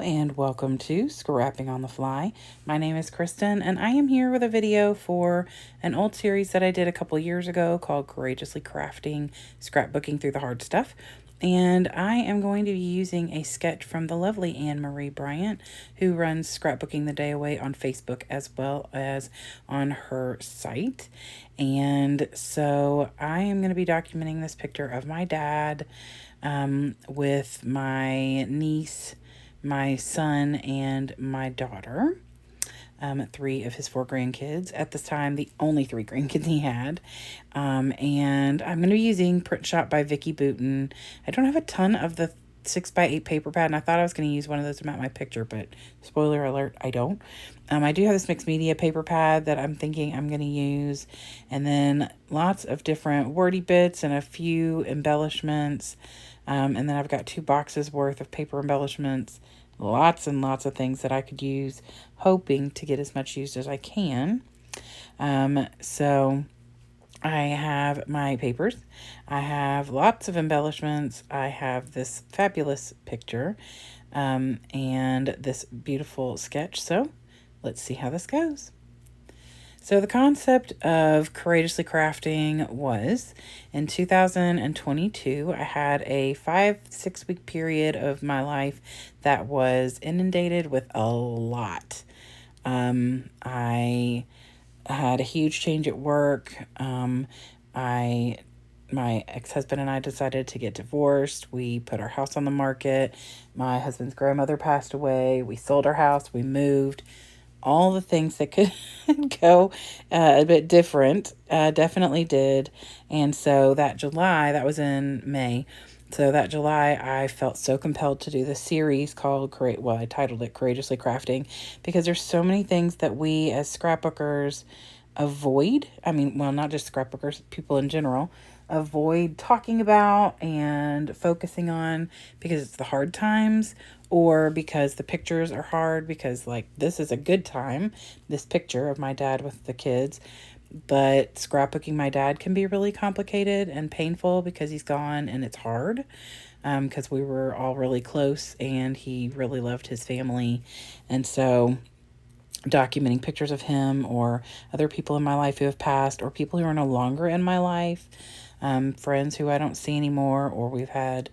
and welcome to Scrapping on the Fly. My name is Kristen and I am here with a video for an old series that I did a couple years ago called Courageously Crafting Scrapbooking Through the Hard Stuff. And I am going to be using a sketch from the lovely Anne Marie Bryant, who runs Scrapbooking the Day Away on Facebook as well as on her site. And so I am going to be documenting this picture of my dad with my niece, my son, and my daughter. Three of his four grandkids. At this time, the only three grandkids he had. And I'm going to be using Print Shop by Vicki Boutin. I don't have a ton of the 6x8 paper pad, and I thought I was going to use one of those to mount my picture, but spoiler alert, I don't. I do have this mixed media paper pad that I'm thinking I'm going to use, and then lots of different wordy bits and a few embellishments. And then I've got 2 boxes worth of paper embellishments, lots and lots of things that I could use, hoping to get as much used as I can. So I have my papers, I have lots of embellishments, I have this fabulous picture, and this beautiful sketch. So let's see how this goes. So the concept of Courageously Crafting was, in 2022, I had a 5-6 week period of my life that was inundated with a lot. I had a huge change at work. My ex-husband and I decided to get divorced. We put our house on the market. My husband's grandmother passed away. We sold our house. We moved. All the things that could go a bit different, definitely did. And so that July, that was in May, so that July I felt so compelled to do this series called, I titled it Courageously Crafting, because there's so many things that we as scrapbookers avoid. I mean, well, not just scrapbookers, people in general, avoid talking about and focusing on because it's the hard times, or because the pictures are hard, because like this is a good time, this picture of my dad with the kids, but scrapbooking my dad can be really complicated and painful because he's gone and it's hard, because we were all really close and he really loved his family. And so documenting pictures of him or other people in my life who have passed, or people who are no longer in my life, friends who I don't see anymore, or we've had,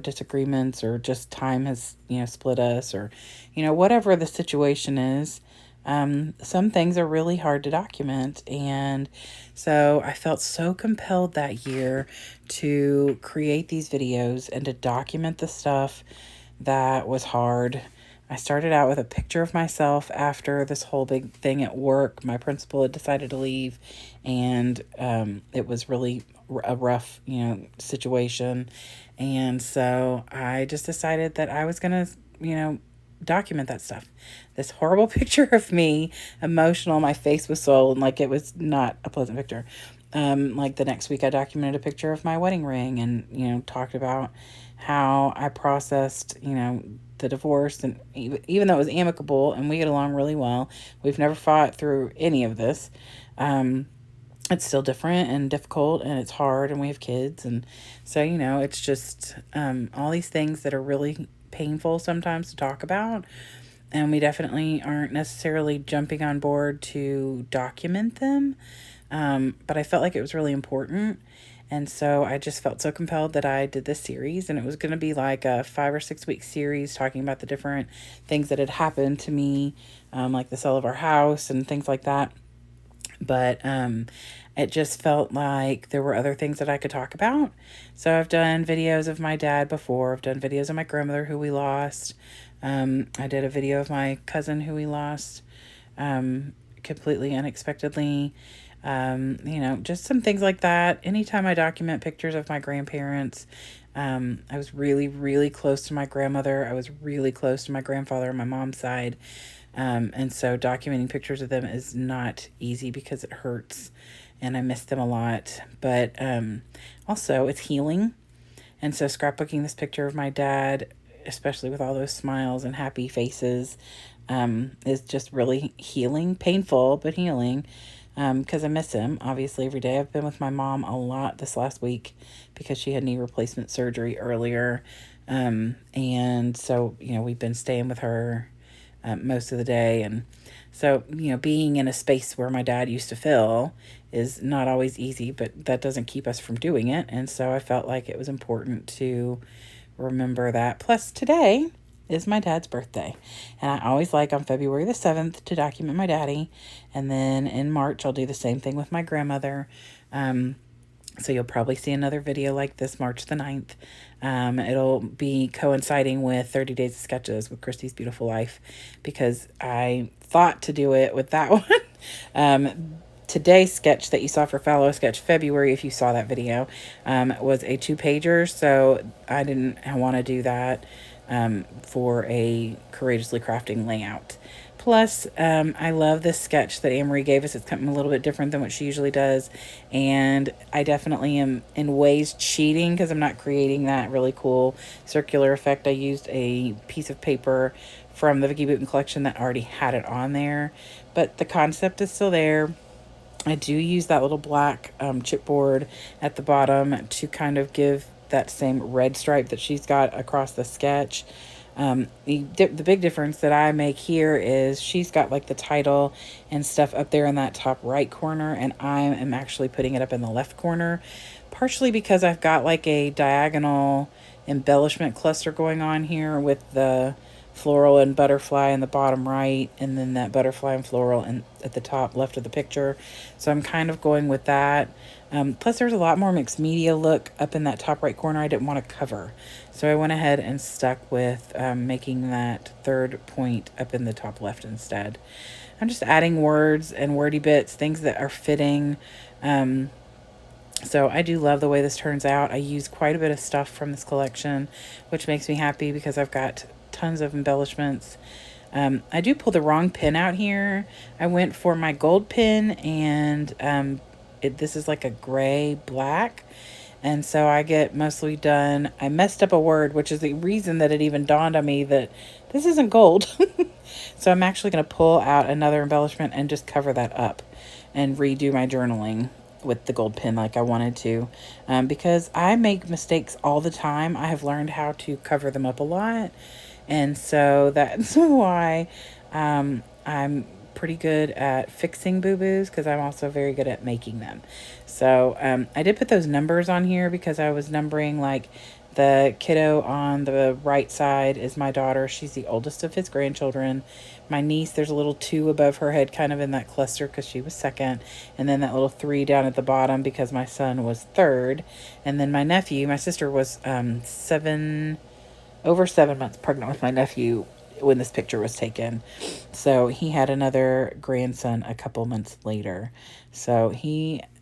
disagreements, or just time has, split us, or, whatever the situation is. Some things are really hard to document. And so I felt so compelled that year to create these videos and to document the stuff that was hard. I started out with a picture of myself after this whole big thing at work. My principal had decided to leave, and it was really a rough, situation. And so I just decided that I was going to, document that stuff. This horrible picture of me, emotional, my face was swollen, like it was not a pleasant picture. Like the next week I documented a picture of my wedding ring and, talked about how I processed, the divorce. And even though it was amicable and we get along really well, we've never fought through any of this. It's still different and difficult, and it's hard, and we have kids. And so, it's just all these things that are really painful sometimes to talk about. And we definitely aren't necessarily jumping on board to document them. But I felt like it was really important. And so I just felt so compelled that I did this series, and it was going to be like a 5 or 6 week series talking about the different things that had happened to me, like the sale of our house and things like that. But it just felt like there were other things that I could talk about. So I've done videos of my dad before. I've done videos of my grandmother who we lost. I did a video of my cousin who we lost completely unexpectedly. Just some things like that. Anytime I document pictures of my grandparents, I was really, really close to my grandmother. I was really close to my grandfather on my mom's side. And so documenting pictures of them is not easy because it hurts and I miss them a lot. But also it's healing. And so scrapbooking this picture of my dad, especially with all those smiles and happy faces, is just really healing, painful, but healing. Because I miss him, obviously, every day. I've been with my mom a lot this last week because she had knee replacement surgery earlier. And so, we've been staying with her most of the day. And so, being in a space where my dad used to fill is not always easy, but that doesn't keep us from doing it. And so I felt like it was important to remember that. Plus, today is my dad's birthday. And I always like on February the 7th to document my daddy. And then in March, I'll do the same thing with my grandmother. So you'll probably see another video like this March the 9th. It'll be coinciding with 30 Days of Sketches with Christy's Beautiful Life, because I thought to do it with that one. Today's sketch that you saw for Fallow Sketch February, if you saw that video, was a 2-pager. So I didn't want to do that for a Courageously Crafting layout. Plus, I love this sketch that Anne Marie gave us. It's something a little bit different than what she usually does. And I definitely am in ways cheating because I'm not creating that really cool circular effect. I used a piece of paper from the Vicki Boutin collection that already had it on there. But the concept is still there. I do use that little black chipboard at the bottom to kind of give that same red stripe that she's got across the sketch. The big difference that I make here is she's got like the title and stuff up there in that top right corner, and I am actually putting it up in the left corner, partially because I've got like a diagonal embellishment cluster going on here with the floral and butterfly in the bottom right, and then that butterfly and floral at the top left of the picture. So I'm kind of going with that. Plus there's a lot more mixed media look up in that top right corner I didn't want to cover. So I went ahead and stuck with making that third point up in the top left instead. I'm just adding words and wordy bits, things that are fitting. So I do love the way this turns out. I use quite a bit of stuff from this collection, which makes me happy because I've got tons of embellishments. I do pull the wrong pin out here. I went for my gold pin, and this is like a gray black. And so I get mostly done. I messed up a word, which is the reason that it even dawned on me that this isn't gold. So I'm actually going to pull out another embellishment and just cover that up and redo my journaling with the gold pen like I wanted to, because I make mistakes all the time. I have learned how to cover them up a lot, and so that's why I'm pretty good at fixing boo-boos, because I'm also very good at making them. So I did put those numbers on here because I was numbering, like, the kiddo on the right side is my daughter. She's the oldest of his grandchildren. My niece, there's a little 2 above her head kind of in that cluster because she was second. And then that little 3 down at the bottom because my son was third. And then my nephew, my sister was over 7 months pregnant with my nephew when this picture was taken. So he had another grandson a couple months later. So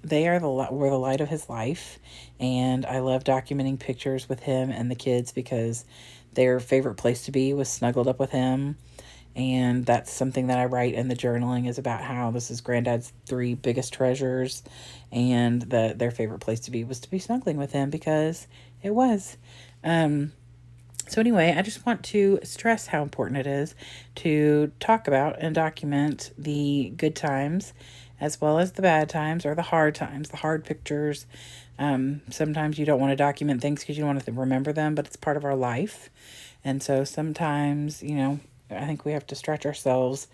they were the light of his life, and I love documenting pictures with him and the kids because their favorite place to be was snuggled up with him. And that's something that I write in the journaling, is about how this is Granddad's 3 biggest treasures, and their favorite place to be was to be snuggling with him, because it was. So anyway, I just want to stress how important it is to talk about and document the good times as well as the bad times, or the hard times, the hard pictures. Sometimes you don't want to document things because you don't want to remember them, but it's part of our life. And so sometimes, I think we have to stretch ourselves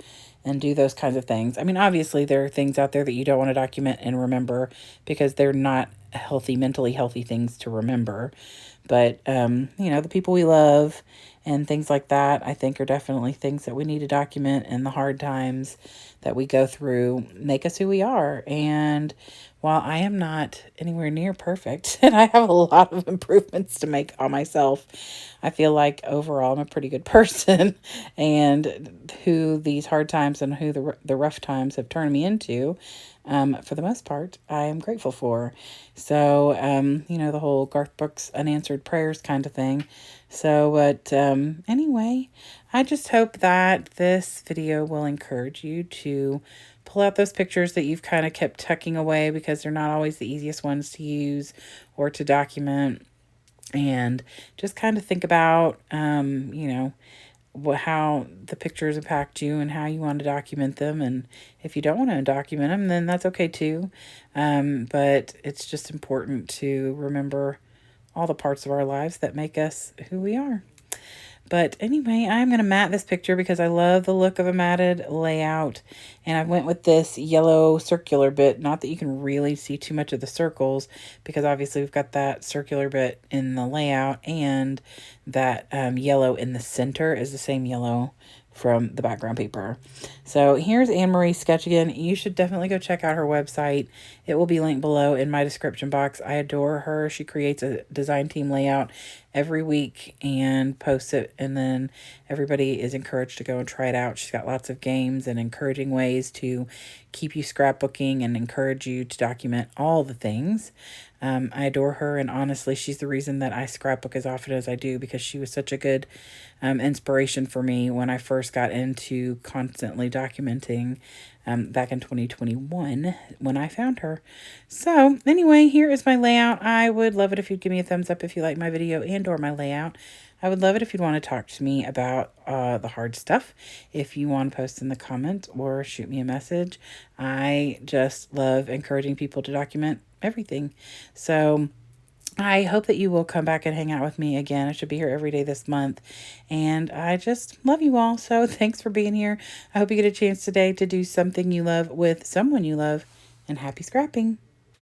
and do those kinds of things. I mean, obviously there are things out there that you don't want to document and remember because they're not mentally healthy things to remember. But, the people we love and things like that, I think, are definitely things that we need to document, and the hard times that we go through make us who we are. And while I am not anywhere near perfect, and I have a lot of improvements to make on myself, I feel like overall I'm a pretty good person. And who these hard times and who the rough times have turned me into, for the most part, I am grateful for. So, the whole Garth Brooks unanswered prayers kind of thing. So, but anyway, I just hope that this video will encourage you to pull out those pictures that you've kind of kept tucking away because they're not always the easiest ones to use or to document. And just kind of think about, how the pictures impact you and how you want to document them. And if you don't want to document them, then that's okay too. But it's just important to remember all the parts of our lives that make us who we are. But anyway, I'm going to mat this picture because I love the look of a matted layout. And I went with this yellow circular bit. Not that you can really see too much of the circles, because obviously we've got that circular bit in the layout, and that yellow in the center is the same yellow from the background paper. So here's Anne Marie's sketch again. You should definitely go check out her website. It will be linked below in my description box. I adore her. She creates a design team layout every week and posts it, and then everybody is encouraged to go and try it out. She's got lots of games and encouraging ways to keep you scrapbooking and encourage you to document all the things. I adore her, and honestly, she's the reason that I scrapbook as often as I do, because she was such a good inspiration for me when I first got into constantly documenting back in 2021 when I found her. So anyway, here is my layout. I would love it if you'd give me a thumbs up if you like my video and or my layout. I would love it if you'd want to talk to me about the hard stuff. If you want to post in the comments or shoot me a message. I just love encouraging people to document everything. So I hope that you will come back and hang out with me again. I should be here every day this month. And I just love you all. So thanks for being here. I hope you get a chance today to do something you love with someone you love. And happy scrapping.